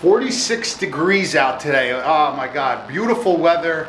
46 degrees out today. Oh my God, beautiful weather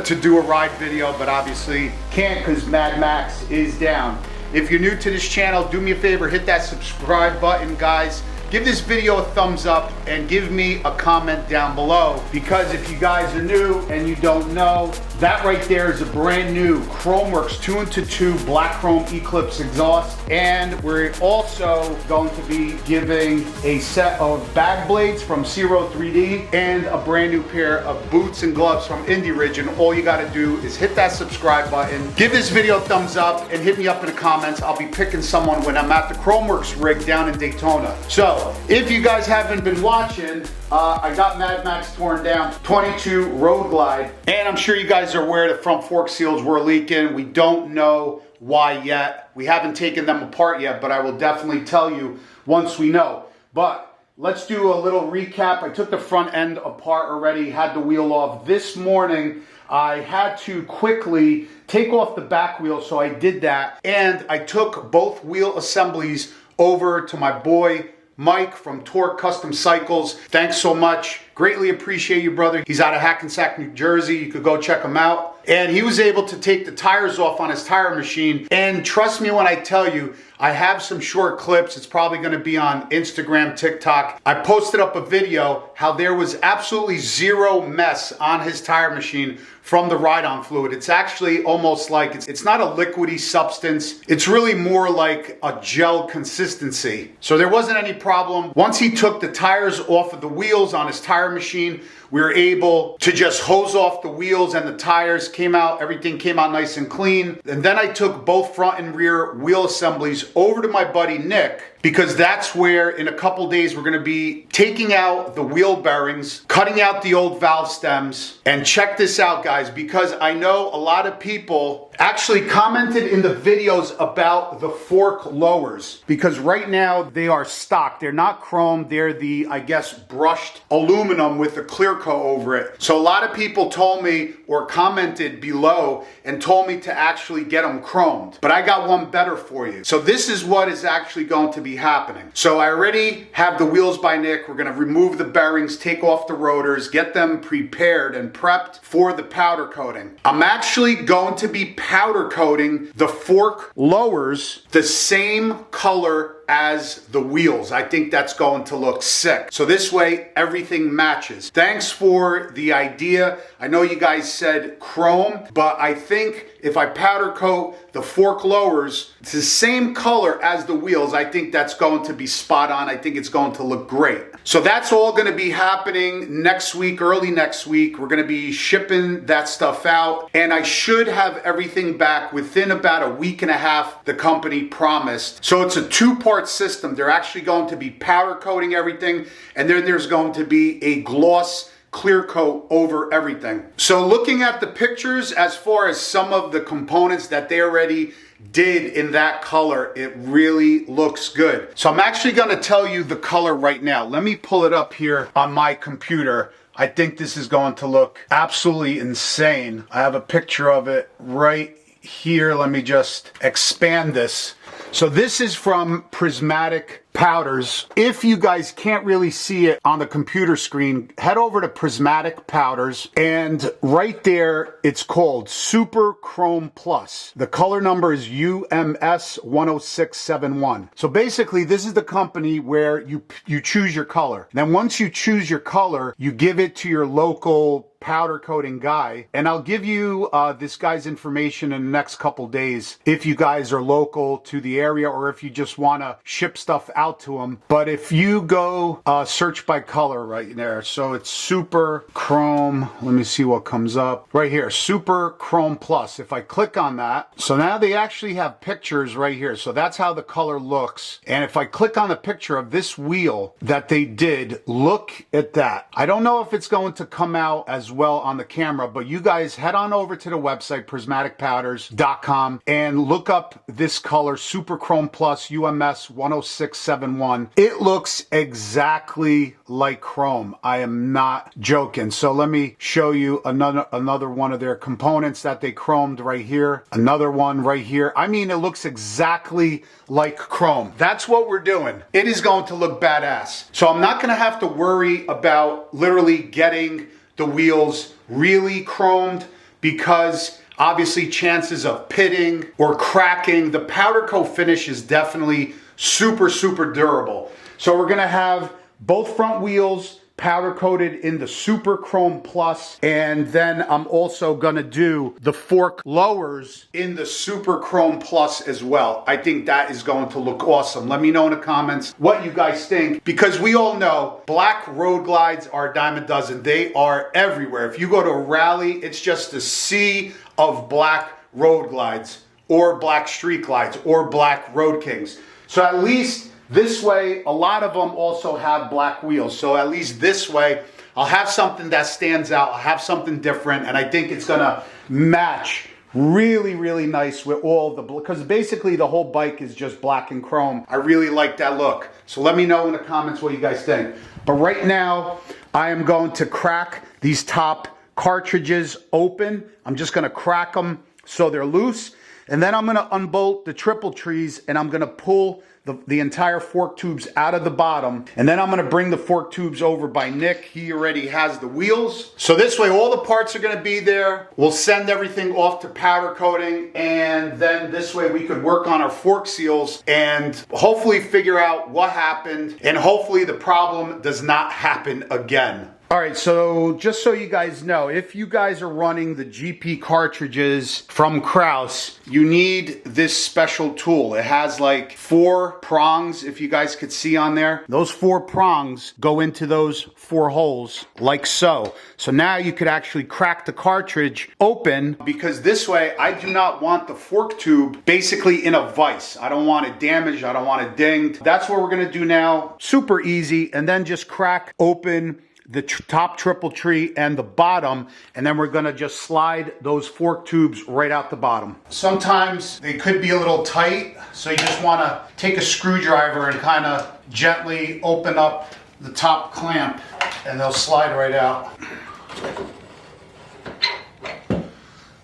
to do a ride video, but obviously can't because Mad Max is down. If you're new to this channel, do me a favor, hit that subscribe button, guys. Give this video a thumbs up and give me a comment down below, because if you guys are new and you don't know, that right there is a brand new Chromeworks 2-in-2 Black Chrome Eclipse exhaust. And we're also going to be giving a set of bag blades from Zero 3D and a brand new pair of boots and gloves from Indie Ridge. And all you gotta do is hit that subscribe button, give this video a thumbs up, and hit me up in the comments. I'll be picking someone when I'm at the Chromeworks rig down in Daytona. So if you guys haven't been watching, I got Mad Max torn down, 22 Road Glide, and I'm sure you guys are aware the front fork seals were leaking. We don't know why yet. We haven't taken them apart yet, but I will definitely tell you once we know. But let's do a little recap. I took the front end apart already, had the wheel off. This morning, I had to quickly take off the back wheel, so I did that. And I took both wheel assemblies over to my boy, Mike from Torque Custom Cycles. Thanks so much. Greatly appreciate you, brother. He's out of Hackensack, New Jersey. You could go check him out. And he was able to take the tires off on his tire machine. And trust me when I tell you, I have some short clips. It's probably gonna be on Instagram, TikTok. I posted up a video how there was absolutely zero mess on his tire machine from the ride-on fluid. It's actually almost like, it's not a liquidy substance. It's really more like a gel consistency. So there wasn't any problem. Once he took the tires off of the wheels on his tire machine, we were able to just hose off the wheels, and the tires came out, everything came out nice and clean. And then I took both front and rear wheel assemblies over to my buddy Nick, because that's where in a couple days we're gonna be taking out the wheel bearings, cutting out the old valve stems. And check this out, guys, because I know a lot of people actually commented in the videos about the fork lowers, because right now they are stock. They're not chrome, they're the, I guess, brushed aluminum with a clear coat over it. So a lot of people told me or commented below and told me to actually get them chromed. But I got one better for you. So this is what is actually going to be happening. So I already have the wheels by Nick. We're gonna remove the bearings, take off the rotors, get them prepared and prepped for the powder coating. I'm actually going to be powder coating the fork lowers the same color as the wheels. I think that's going to look sick. So this way everything matches. Thanks for the idea. I know you guys said chrome, but I think if I powder coat the fork lowers, it's the same color as the wheels. I think that's going to be spot on. I think it's going to look great. So that's all going to be happening next week, early next week. We're going to be shipping that stuff out, and I should have everything back within about a week and a half, the company promised. So it's a two-part system. They're actually going to be powder coating everything, and then there's going to be a gloss clear coat over everything. So looking at the pictures, as far as some of the components that they already did in that color, it really looks good. So I'm actually going to tell you the color right now. Let me pull it up here on my computer. I think this is going to look absolutely insane. I have a picture of it right here. Let me just expand this. So this is from Prismatic Powders. If you guys can't really see it on the computer screen, head over to Prismatic Powders, and right there it's called Super Chrome Plus. The color number is UMS 10671. So basically this is the company where you choose your color. Then once you choose your color, you give it to your local powder coating guy, and I'll give you this guy's information in the next couple days if you guys are local to the area or if you just want to ship stuff out to them. But if you go search by color right there, so it's Super Chrome, let me see what comes up right here, Super Chrome Plus. If I click on that, so now they actually have pictures right here. So that's how the color looks. And if I click on the picture of this wheel that they did, look at that. I don't know if it's going to come out as well on the camera, but you guys head on over to the website, prismaticpowders.com, and look up this color, Super Chrome Plus UMS 10671. It looks exactly like chrome. I am not joking. So let me show you another one of their components that they chromed right here. Another one right here. I mean, it looks exactly like chrome. That's what we're doing. It is going to look badass. So I'm not going to have to worry about literally getting the wheels really chromed, because obviously chances of pitting or cracking, the powder coat finish is definitely super, super durable. So we're going to have both front wheels powder coated in the Super Chrome Plus, and then I'm also gonna do the fork lowers in the Super Chrome Plus as well. I think that is going to look awesome. Let me know in the comments what you guys think, because we all know black road glides are a dime a dozen. They are everywhere. If you go to a rally, it's just a sea of black road glides or black street glides or black road kings. So at least this way, a lot of them also have black wheels. So at least this way, I'll have something that stands out. I'll have something different. And I think it's going to match really, really nice with all the, because basically the whole bike is just black and chrome. I really like that look. So let me know in the comments what you guys think. But right now, I am going to crack these top cartridges open. I'm just going to crack them so they're loose. And then I'm going to unbolt the triple trees, and I'm going to pull the entire fork tubes out of the bottom. And then I'm going to bring the fork tubes over by Nick. He already has the wheels. So this way, all the parts are going to be there. We'll send everything off to powder coating. And then this way we could work on our fork seals and hopefully figure out what happened. And hopefully the problem does not happen again. All right, so just so you guys know, if you guys are running the GP cartridges from Kraus, you need this special tool. It has like 4 prongs, if you guys could see on there. Those 4 prongs go into those 4 holes, like so. So now you could actually crack the cartridge open, because this way I do not want the fork tube basically in a vise. I don't want it damaged. I don't want it dinged. That's what we're gonna do now. Super easy. And then just crack open the top triple tree and the bottom, and then we're gonna just slide those fork tubes right out the bottom. Sometimes they could be a little tight, so you just wanna take a screwdriver and kind of gently open up the top clamp, and they'll slide right out.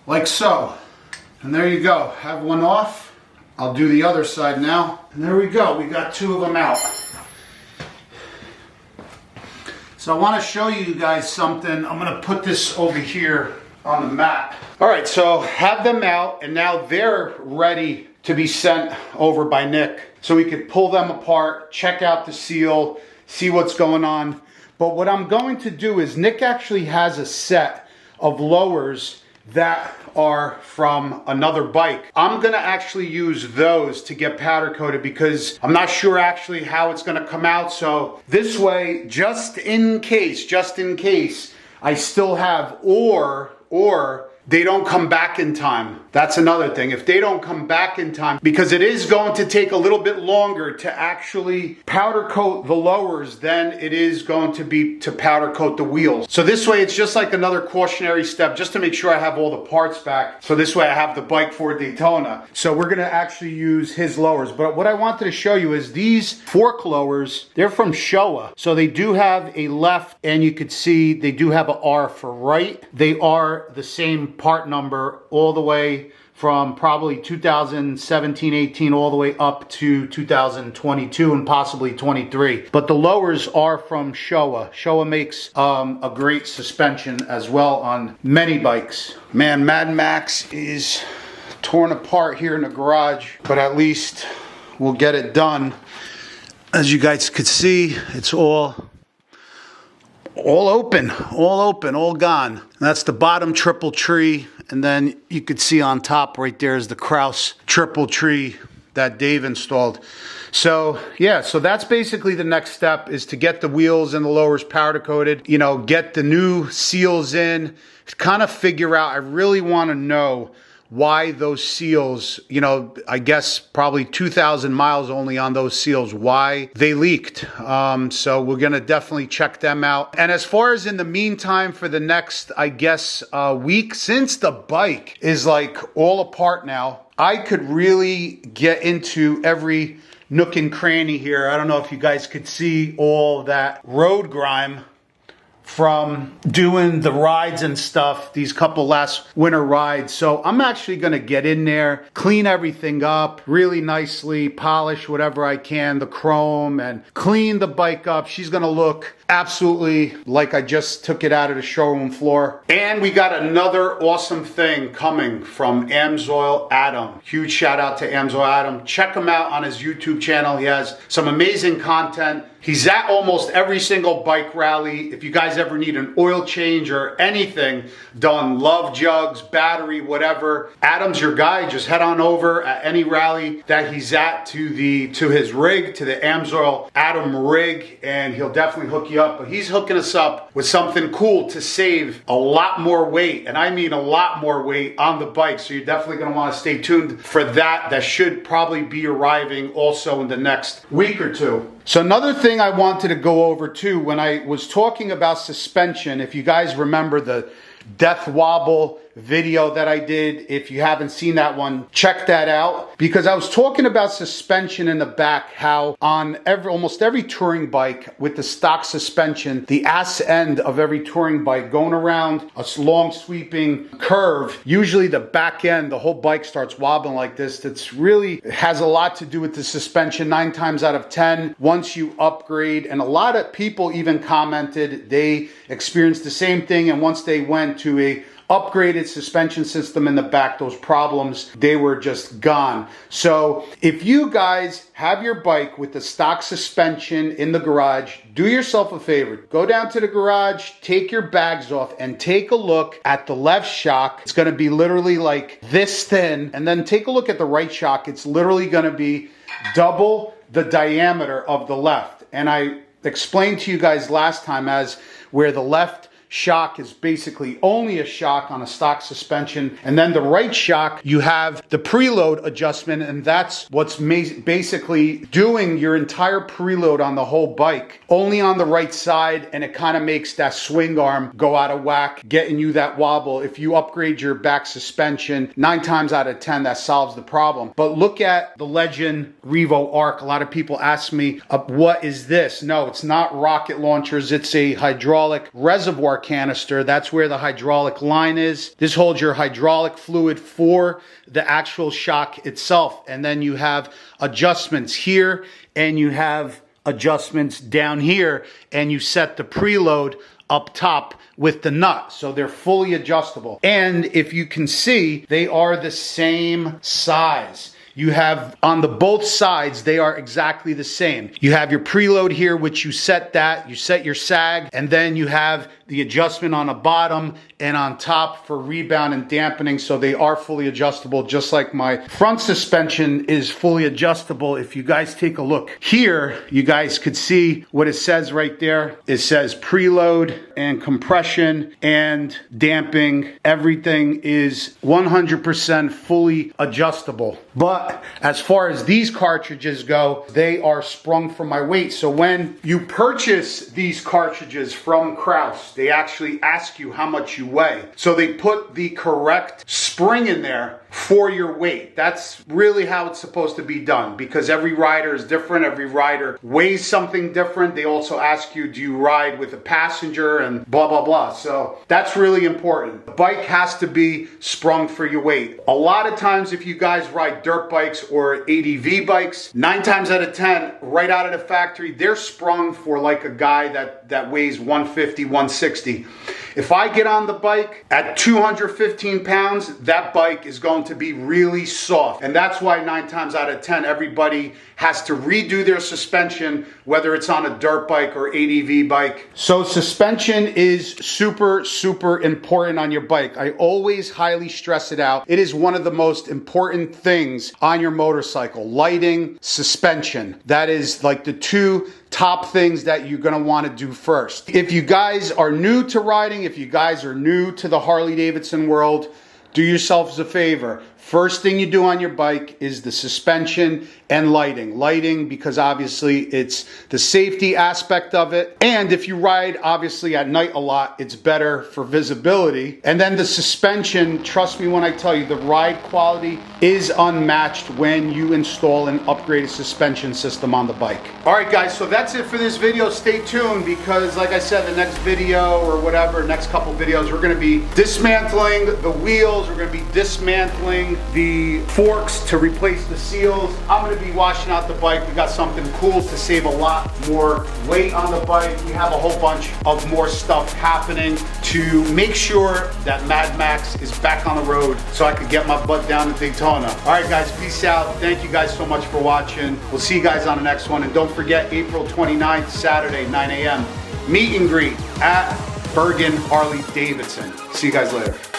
Like so. And there you go, have one off. I'll do the other side now. And there we go, we got 2 of them out. So I want to show you guys something. I'm going to put this over here on the mat. All right, so have them out, and now they're ready to be sent over by Nick. So we could pull them apart, check out the seal, see what's going on. But what I'm going to do is Nick actually has a set of lowers that are from another bike. I'm gonna actually use those to get powder coated, because I'm not sure actually how it's gonna come out. So this way, just in case I still have, or they don't come back in time. That's another thing. If they don't come back in time, because it is going to take a little bit longer to actually powder coat the lowers than it is going to be to powder coat the wheels. So this way, it's just like another cautionary step, just to make sure I have all the parts back. So this way I have the bike for Daytona. So we're gonna actually use his lowers. But what I wanted to show you is these fork lowers, they're from Showa. So they do have a left, and you could see they do have an R for right. They are the same part number all the way from probably 2017, 18, all the way up to 2022 and possibly 23. But the lowers are from Showa. Showa makes a great suspension as well on many bikes. Man, Mad Max is torn apart here in the garage, but at least we'll get it done. As you guys could see, it's all open, all gone. That's the bottom triple tree, and then you could see on top right there is the Kraus triple tree that Dave installed. So yeah, so that's basically the next step, is to get the wheels and the lowers powder coated, you know, get the new seals in, kind of figure out, I really want to know why those seals, you know, I guess probably 2,000 miles only on those seals, why they leaked. So we're going to definitely check them out. And as far as in the meantime, for the next, I guess, week, since the bike is like all apart now, I could really get into every nook and cranny here. I don't know if you guys could see all that road grime from doing the rides and stuff, these couple last winter rides. So I'm actually going to get in there, clean everything up really nicely, polish whatever I can, the chrome, and clean the bike up. She's going to look absolutely like I just took it out of the showroom floor. And we got another awesome thing coming from Amsoil Adam. Huge shout out to Amsoil Adam. Check him out on his YouTube channel. He has some amazing content. He's at almost every single bike rally. If you guys ever need an oil change or anything done, love jugs, battery, whatever, Adam's your guy. Just head on over at any rally that he's at to his rig, to the Amsoil Adam rig, and he'll definitely hook you up. But he's hooking us up with something cool to save a lot more weight, and I mean a lot more weight on the bike. So you're definitely going to want to stay tuned for that. That should probably be arriving also in the next week or two. So another thing I wanted to go over too, when I was talking about suspension, if you guys remember the death wobble video that I did, if you haven't seen that one, check that out, because I was talking about suspension in the back, how on almost every touring bike with the stock suspension, the ass end of every touring bike going around a long sweeping curve, usually the back end, the whole bike starts wobbling like this. That's really has a lot to do with the suspension 9 times out of 10 once you upgrade. And a lot of people even commented they experienced the same thing, and once they went to a upgraded suspension system in the back, those problems, they were just gone. So if you guys have your bike with the stock suspension in the garage, do yourself a favor. Go down to the garage, take your bags off, and take a look at the left shock. It's going to be literally like this thin. And then take a look at the right shock. It's literally going to be double the diameter of the left. And I explained to you guys last time as where the left shock is basically only a shock on a stock suspension, and then the right shock, you have the preload adjustment, and that's what's basically doing your entire preload on the whole bike only on the right side, and it kind of makes that swing arm go out of whack, getting you that wobble. If you upgrade your back suspension, 9 times out of 10 that solves the problem. But look at the Legend Revo Arc. A lot of people ask me, what is this? No, it's not rocket launchers. It's a hydraulic reservoir canister. That's where the hydraulic line is. This holds your hydraulic fluid for the actual shock itself. And then you have adjustments here, and you have adjustments down here, and you set the preload up top with the nut. So they're fully adjustable. And if you can see, they are the same size. You have on the both sides, they are exactly the same. You have your preload here, which you set your sag, and then you have the adjustment on the bottom and on top for rebound and dampening. So they are fully adjustable, just like my front suspension is fully adjustable. If you guys take a look here, you guys could see what it says right there. It says preload and compression and damping. Everything is 100% fully adjustable. But as far as these cartridges go, they are sprung from my weight. So when you purchase these cartridges from Kraus, they actually ask you how much you weigh. So they put the correct spring in there for your weight. That's really how it's supposed to be done, because every rider is different. Every rider weighs something different. They also ask you, do you ride with a passenger and blah, blah, blah. So that's really important. The bike has to be sprung for your weight. A lot of times if you guys ride dirt bikes or ADV bikes, 9 times out of 10, right out of the factory, they're sprung for like a guy that weighs 150, 160. If I get on the bike at 215 pounds, that bike is going to be really soft. And that's why 9 times out of 10, everybody has to redo their suspension, whether it's on a dirt bike or ADV bike. So suspension is super, super important on your bike. I always highly stress it out. It is one of the most important things on your motorcycle. Lighting, suspension. That is like the 2 top things that you're going to want to do first. If you guys are new to riding, if you guys are new to the Harley Davidson world, do yourselves a favor. First thing you do on your bike is the suspension and lighting. Lighting, because obviously it's the safety aspect of it. And if you ride obviously at night a lot, it's better for visibility. And then the suspension, trust me when I tell you, the ride quality is unmatched when you install an upgraded suspension system on the bike. All right guys, so that's it for this video. Stay tuned because like I said, the next video or whatever, next couple videos, we're gonna be dismantling the wheels. We're gonna be dismantling the forks to replace the seals. I'm gonna be washing out the bike. We got something cool to save a lot more weight on the bike. We have a whole bunch of more stuff happening to make sure that Mad Max is back on the road so I could get my butt down to Daytona. All right guys, peace out. Thank you guys so much for watching. We'll see you guys on the next one. And don't forget, April 29th, Saturday, 9 a.m. meet and greet at Bergen Harley Davidson. See you guys later.